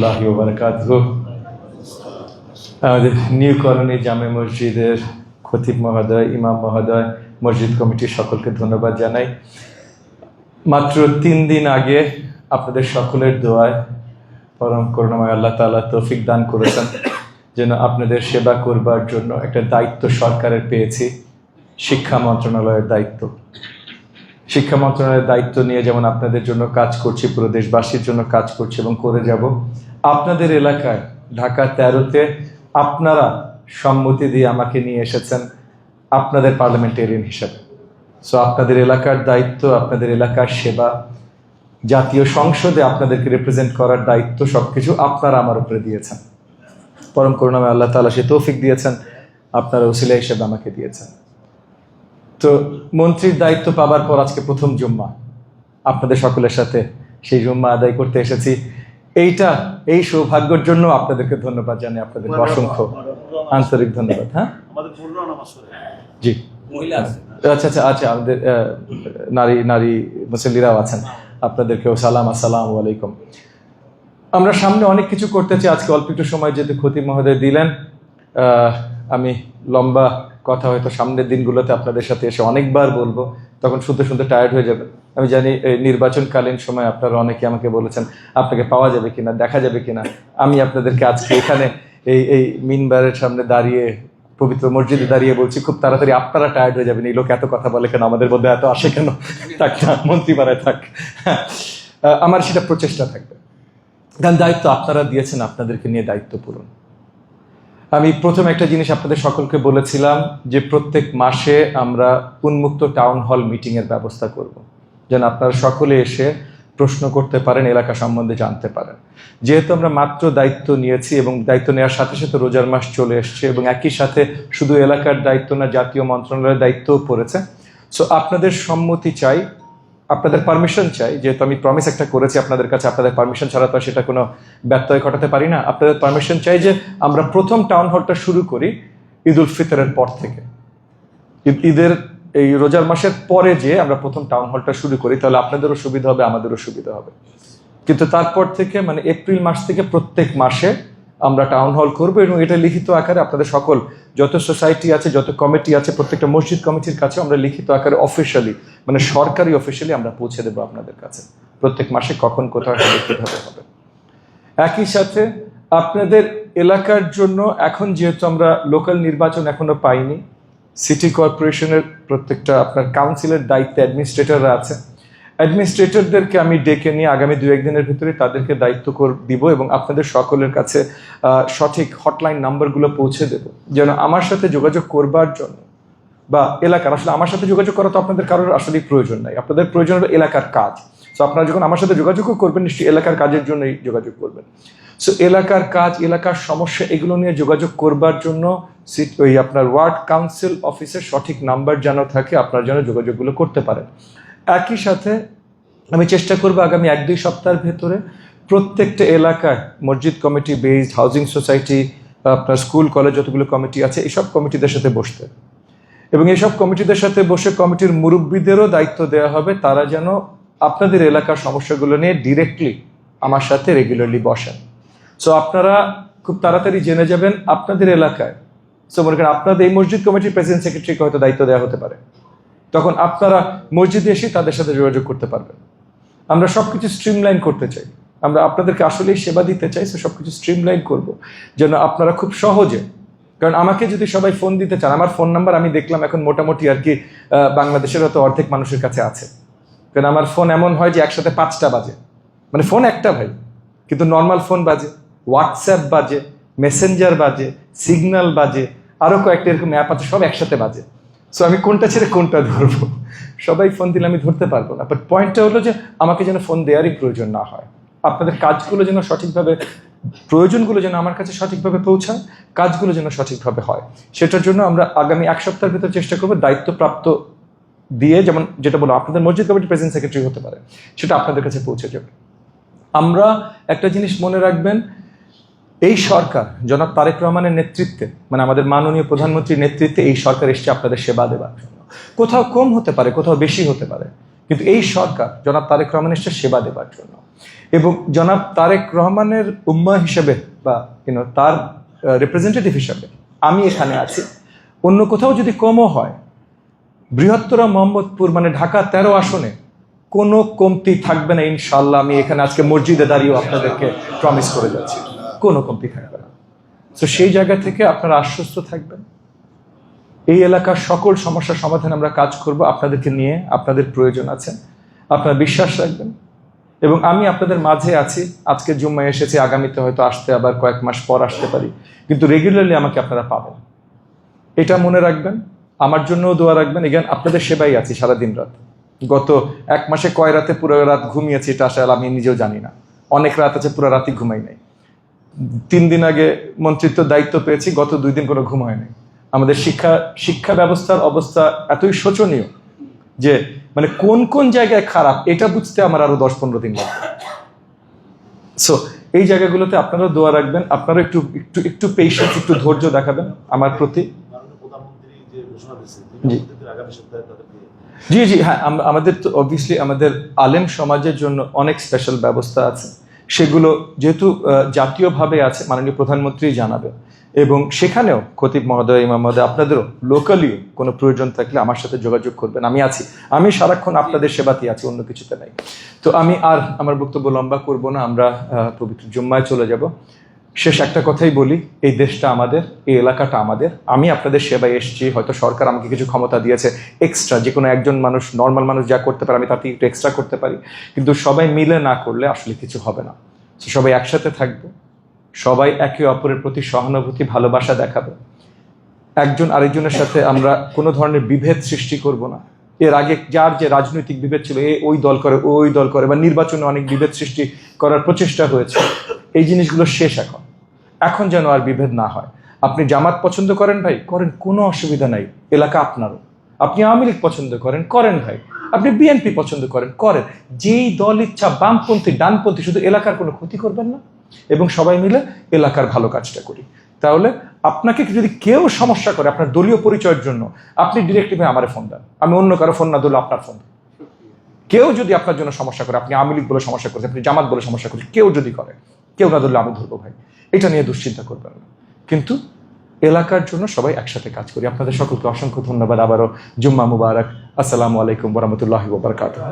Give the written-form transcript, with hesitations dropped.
রহমতুল্লাহি ওয়া বারাকাতুহু। আমাদের নিউ কলোনি জামে মসজিদের খতিব মহোদয়, ইমাম মহোদয়, মসজিদ কমিটির সকলকে ধন্যবাদ জানাই। মাত্র 3 দিন আগে আপনাদের সকলের দোয়ায় পরম করুণাময় আল্লাহ তাআলা তৌফিক দান করেছেন যেন আপনাদের সেবা করবার জন্য একটা দায়িত্ব সরকারের পেয়েছি, শিক্ষা মন্ত্রণালয়ের দায়িত্ব। শিক্ষা মন্ত্রণালয়ের দায়িত্ব নিয়ে যেমন আপনাদের জন্য কাজ করছি, পুরো দেশবাসীর জন্য কাজ করছি এবং করে যাব। আপনাদের এলাকায় ঢাকা 13-তে আপনারা সম্মতি দিয়ে আমাকে নিয়ে এসেছেন আপনাদের পার্লামেন্টেরিয়ান হিসাবে। সো আপনাদের এলাকার দায়িত্ব, আপনাদের এলাকার সেবা, জাতীয় সংসদে আপনাদেরকে রিপ্রেজেন্ট করার দায়িত্ব সবকিছু আপনারা আমার উপরে দিয়েছেন। পরম করুণাময় আল্লাহ তাআলা সে তৌফিক দিয়েছেন, আপনারা ওসিলা হিসেবে আমাকে দিয়েছেন। তো মন্ত্রীর দায়িত্ব পাবার পর আজকে প্রথম জুম্মা আপনাদের সকলের সাথে সেই জুম্মা আদায় করতে এসেছি। এই সৌভাগ্যের জন্য আপনাদেরকে ধন্যবাদ জানাই, আপনাদেরকে অসংখ্য আন্তরিক ধন্যবাদ। হ্যাঁ জি, আচ্ছা, আমাদের নারী মুসল্লিরাও আছেন, আপনাদেরকেও সালাম, আসসালামু আলাইকুম। আমরা সামনে অনেক কিছু করতে চাই, আজকে অল্প একটু সময় যেহেতু খতিব মহোদয় দিলেন, আমি লম্বা কথা হয়তো সামনের দিনগুলোতে আপনাদের সাথে এসে অনেকবার বলবো, তখন শুনতে শুনতে টায়ার্ড হয়ে যাবে। আমি জানি নির্বাচনকালীন সময় আপনারা অনেকে আমাকে বলেছেন আপনাকে পাওয়া যাবে কিনা, দেখা যাবে কিনা। আমি আপনাদেরকে আজকে এখানে এই মিনবারের সামনে দাঁড়িয়ে, পবিত্র মসজিদে দাঁড়িয়ে বলছি খুব তাড়াতাড়ি আপনারা টায়ার্ড হয়ে যাবেন, এই লোক এত কথা বলে কেন, আমাদের মধ্যে এত আসে কেন, থাক না, মন্ত্রী পাড়ায় থাক। আমার সেটা প্রচেষ্টা থাকবে, কারণ দায়িত্ব আপনারা দিয়েছেন, আপনাদেরকে নিয়ে দায়িত্ব পূরণ। আমি প্রথম একটা জিনিস আপনাদের সকলকে বলেছিলাম যে প্রত্যেক মাসে আমরা উন্মুক্ত টাউন হল মিটিংয়ের ব্যবস্থা করব, যেন আপনারা সকলে এসে প্রশ্ন করতে পারেন, এলাকা সম্বন্ধে জানতে পারেন। যেহেতু আমরা মাত্র দায়িত্ব নিয়েছি এবং দায়িত্ব নেওয়ার সাথে সাথে রোজার মাস চলে এসছে এবং একই সাথে শুধু এলাকার দায়িত্ব না, জাতীয় মন্ত্রণালয়ের দায়িত্বও পড়েছে। সো আপনাদের সম্মতি চাই, আপনাদের পারমিশন চাই। যেহেতু আমি প্রমিস একটা করেছি আপনাদের কাছে, আপনাদের পারমিশন ছাড়া তো সেটা কোনো ব্যত্যয় ঘটাতে পারি না। আপনাদের পারমিশন চাই যে আমরা প্রথম টাউন হলটা শুরু করি ঈদ উল ফিতরের পর থেকে। ঈদের এই রোজার মাসের পরে যে আমরা প্রথম টাউন হলটা শুরু করি, তাহলে আপনাদেরও সুবিধা হবে, আমাদেরও সুবিধা হবে। কিন্তু তারপর থেকে মানে এপ্রিল মাস থেকে প্রত্যেক মাসে আমরা টাউন হল করবো এবং এটা লিখিত আকারে আপনাদের সকল যত সোসাইটি আছে, যত কমিটি আছে, প্রত্যেকটা মসজিদ কমিটির কাছে আমরা লিখিত আকারে অফিসিয়ালি, মানে সরকারি অফিসিয়ালি আমরা পৌঁছে দেবো আপনাদের কাছে প্রত্যেক মাসে কখন কোথাও কিভাবে হবে। একই সাথে আপনাদের এলাকার জন্য এখন যেহেতু আমরা লোকাল নির্বাচন এখনো পাইনি, সিটি কর্পোরেশনের প্রত্যেকটা আপনার কাউন্সিলের দায়িত্বে অ্যাডমিনিস্ট্রেটররা আছে, অ্যাডমিনিস্ট্রেটরদেরকে আমি ডেকে নিয়ে আগামী 2-1 দিনের ভিতরে তাদেরকে দায়িত্ব দিব এবং আপনাদের সকলের কাছে সঠিক হটলাইন নাম্বারগুলো পৌঁছে দেব, যেন আমার সাথে যোগাযোগ করবার জন্য বা এলাকার, আসলে আমার সাথে যোগাযোগ করা তো আপনাদের কারোর আসলে প্রয়োজন নাই, আপনাদের প্রয়োজন হলো এলাকার কাজ। সো আপনারা যখন আমার সাথে যোগাযোগও করবেন, নিশ্চয়ই এলাকার কাজের জন্যই যোগাযোগ করবেন। সো এলাকার কাজ, এলাকার সমস্যা, এগুলো নিয়ে যোগাযোগ করবার জন্য ওই আপনার ওয়ার্ড কাউন্সিল অফিসের সঠিক নাম্বার যেন থাকে, আপনারা যেন যোগাযোগগুলো করতে পারেন। একই সাথে আমি চেষ্টা করবো আগামী 1-2 সপ্তাহের ভেতরে প্রত্যেকটা এলাকায় মসজিদ কমিটি বেসড, হাউজিং সোসাইটি, আপনার স্কুল কলেজ যতগুলো কমিটি আছে, এইসব কমিটিদের সাথে বসতে এবং এইসব কমিটিদের সাথে বসে কমিটির মুরব্বীদেরও দায়িত্ব দেওয়া হবে, তারা যেন আপনাদের এলাকার সমস্যাগুলো নিয়ে ডিরেক্টলি আমার সাথে রেগুলারলি বসেন। সো আপনারা খুব তাড়াতাড়ি জেনে যাবেন আপনাদের এলাকায়, সো মনে করেন আপনাদের এই মসজিদ কমিটির প্রেসিডেন্ট সেক্রেটারিকে হয়তো দায়িত্ব দেওয়া হতে পারে, তখন আপনারা মসজিদে এসে তাদের সাথে যোগাযোগ করতে পারবেন। আমরা সবকিছু স্ট্রিমলাইন করতে চাই, আমরা আপনাদেরকে আসলেই সেবা দিতে চাই, সো সবকিছু স্ট্রিমলাইন করব যেন আপনারা খুব সহজে, কারণ আমাকে যদি সবাই ফোন দিতে চান, আমার ফোন নাম্বার আমি দেখলাম এখন মোটামুটি আর কি বাংলাদেশের হয়তো অর্ধেক মানুষের কাছে আছে, কারণ আমার ফোন এমন হয় যে একসাথে 5টা বাজে, মানে ফোন একটা ভাই, কিন্তু নর্মাল ফোন বাজে, হোয়াটসঅ্যাপ বাজে, মেসেঞ্জার বাজে, সিগন্যাল বাজে, আরও কয়েকটা এরকম অ্যাপ আছে, সব একসাথে বাজে। সো আমি কোনটা ছেড়ে কোনটা ধরবো, সবাই ফোন দিলে আমি ধরতে পারবো না। বাট পয়েন্টটা হলো যে আমাকে যেন ফোন দেওয়ারই প্রয়োজন না হয়, আপনাদের কাজগুলো যেন সঠিকভাবে, প্রয়োজনগুলো যেন আমার কাছে সঠিকভাবে পৌঁছায়, কাজগুলো যেন সঠিকভাবে হয়, সেটার জন্য আমরা আগামী 1 সপ্তাহের ভিতরে চেষ্টা করবো দায়িত্বপ্রাপ্ত দিয়ে, যেমন যেটা বলো আপনাদের মসজিদ কমিটি প্রেসিডেন্ট সেক্রেটারি হতে পারে, সেটা আপনাদের কাছে পৌঁছে যাবে। আমরা একটা জিনিস মনে রাখবেন, এই সরকার জনাব তারেক রহমানের নেতৃত্বে, মানে আমাদের মাননীয় প্রধানমন্ত্রীর নেতৃত্বে এই সরকার এসছে আপনাদের সেবা দেওয়ার জন্য। কোথাও কম হতে পারে, কোথাও বেশি হতে পারে, কিন্তু এই সরকার জনাব তারেক রহমান এসেছে সেবা দেবার জন্য, এবং জনাব তারেক রহমানের উম্মাহ হিসেবে বা তার রিপ্রেজেন্টেটিভ হিসেবে আমি এখানে আছি। অন্য কোথাও যদি কমও হয়, বৃহত্তর মোহাম্মদপুর মানে ঢাকা 13 আসনে কোনো কমতি থাকবে না ইনশাল্লাহ। আমি এখানে আজকে মসজিদে দাঁড়িয়েও আপনাদেরকে প্রমিস করে যাচ্ছি, কোনো কমতি থাকবে না। তো সেই জায়গা থেকে আপনারা আশ্বস্ত থাকবেন, এই এলাকার সকল সমস্যার সমাধানে আমরা কাজ করব। আপনাদেরকে নিয়ে আপনাদের প্রয়োজন আছে, আপনারা বিশ্বাস রাখবেন। এবং আমি আপনাদের মাঝে আছি। আজকে জুম্মায় এসেছি, আগামীতে হয়তো আসতে আবার কয়েক মাস পর আসতে পারি, কিন্তু রেগুলারলি আমাকে আপনারা পাবেন, এটা মনে রাখবেন। আমার জন্যও দোয়া রাখবেন। এখানে আপনাদের সেবাই আছি সারাদিন রাত। গত 1 মাসে কয় রাতে পুরো রাত ঘুমিয়েছি এটা আসলে আমি নিজেও জানি না। অনেক রাত আছে পুরো রাতই ঘুমাই নাই। 3 দিন আগে মন্ত্রিত্ব দায়িত্ব পেয়েছি, গত 2 দিন কোনো ঘুম হয় নাই। আমাদের শিক্ষা ব্যবস্থার অবস্থা এতই শোচনীয় যে মানে কোন কোন জায়গায় খারাপ এটা বুঝতে আমার আরো 10-15 দিন লাগবে। সো এই জায়গাগুলোতে আপনারাও দোয়া রাখবেন, আপনারা একটু একটু একটু পেশেন্স, একটু ধৈর্য দেখাবেন আমার প্রতি। জি জি হ্যাঁ, আমাদের তো অবভিয়াসলি আমাদের আলেম সমাজের জন্য অনেক স্পেশাল ব্যবস্থা আছে, সেগুলো যেহেতু জাতীয়ভাবে আছে মাননীয় প্রধানমন্ত্রী জানাবেন। এবং সেখানেও খতিব মহোদয়, ইমাম মহোদয়, আপনাদেরও লোকালিও কোনো প্রয়োজন থাকলে আমার সাথে যোগাযোগ করবেন। আমি আছি, আমি সারাক্ষণ আপনাদের সেবাতেই আছি, অন্য কিছুতে নাই। তো আমি আর আমার বক্তব্য লম্বা করব না, আমরা পবিত্র জুম্মায় চলে যাব। শেষ একটা কথাই বলি, এই দেশটা আমাদের, এই এলাকাটা আমাদের। আমি আপনাদের সেবায় এসেছি, হয়তো সরকার আমাকে কিছু ক্ষমতা দিয়েছে এক্সট্রা, যে কোনো একজন মানুষ, নর্মাল মানুষ যা করতে পারে আমি তার থেকে একটু এক্সট্রা করতে পারি, কিন্তু সবাই মিলে না করলে আসলে কিছু হবে না। সবাই একসাথে থাকবো, সবাই একে অপরের প্রতি সহানুভূতি, ভালোবাসা দেখাবো। একজন আরেকজনের সাথে আমরা কোনো ধরনের বিভেদ সৃষ্টি করব না। এর আগে যার যে রাজনৈতিক বিভেদ ছিল, ওই দল করে ওই দল করে, বা নির্বাচনে অনেক বিভেদ সৃষ্টি করার প্রচেষ্টা হয়েছে, এই জিনিসগুলো শেষ। এখন যেন আর বিভেদ না হয়। আপনি জামাত পছন্দ করেন ভাই, করেন, কোনো অসুবিধা নাই, এলাকা আপনারও। আপনি আওয়ামী লীগ পছন্দ করেন, করেন ভাই। আপনি বিএনপি পছন্দ করেন, করেন। যেই দল ইচ্ছা, বামপন্থী ডানপন্থী, শুধু এলাকার কোনো ক্ষতি করবেন না এবং সবাই মিলে এলাকার ভালো কাজটা করি। তাহলে আপনাকে যদি কেউ সমস্যা করে আপনার দলীয় পরিচয়ের জন্য, আপনি ডিরেক্টলি আমারে ফোন দেন, আমি অন্য কারো ফোন না দিলে আপনার ফোন। কেউ যদি আপনার জন্য সমস্যা করে, আপনি আওয়ামী লীগ বলে সমস্যা করছেন, আপনি জামাত বলে সমস্যা করছেন, কেউ যদি করে, কেউ না ধরলে আমি ধরবো ভাই। এটা নিয়ে দুশ্চিন্তা করবেন না, কিন্তু এলাকার জন্য সবাই একসাথে কাজ করি। আপনাদের সকলকে অসংখ্য ধন্যবাদ। আবারও জুম্মা মুবারক। আসসালামু আলাইকুম ওয়া রাহমাতুল্লাহি ওয়া বারাকাতুহু।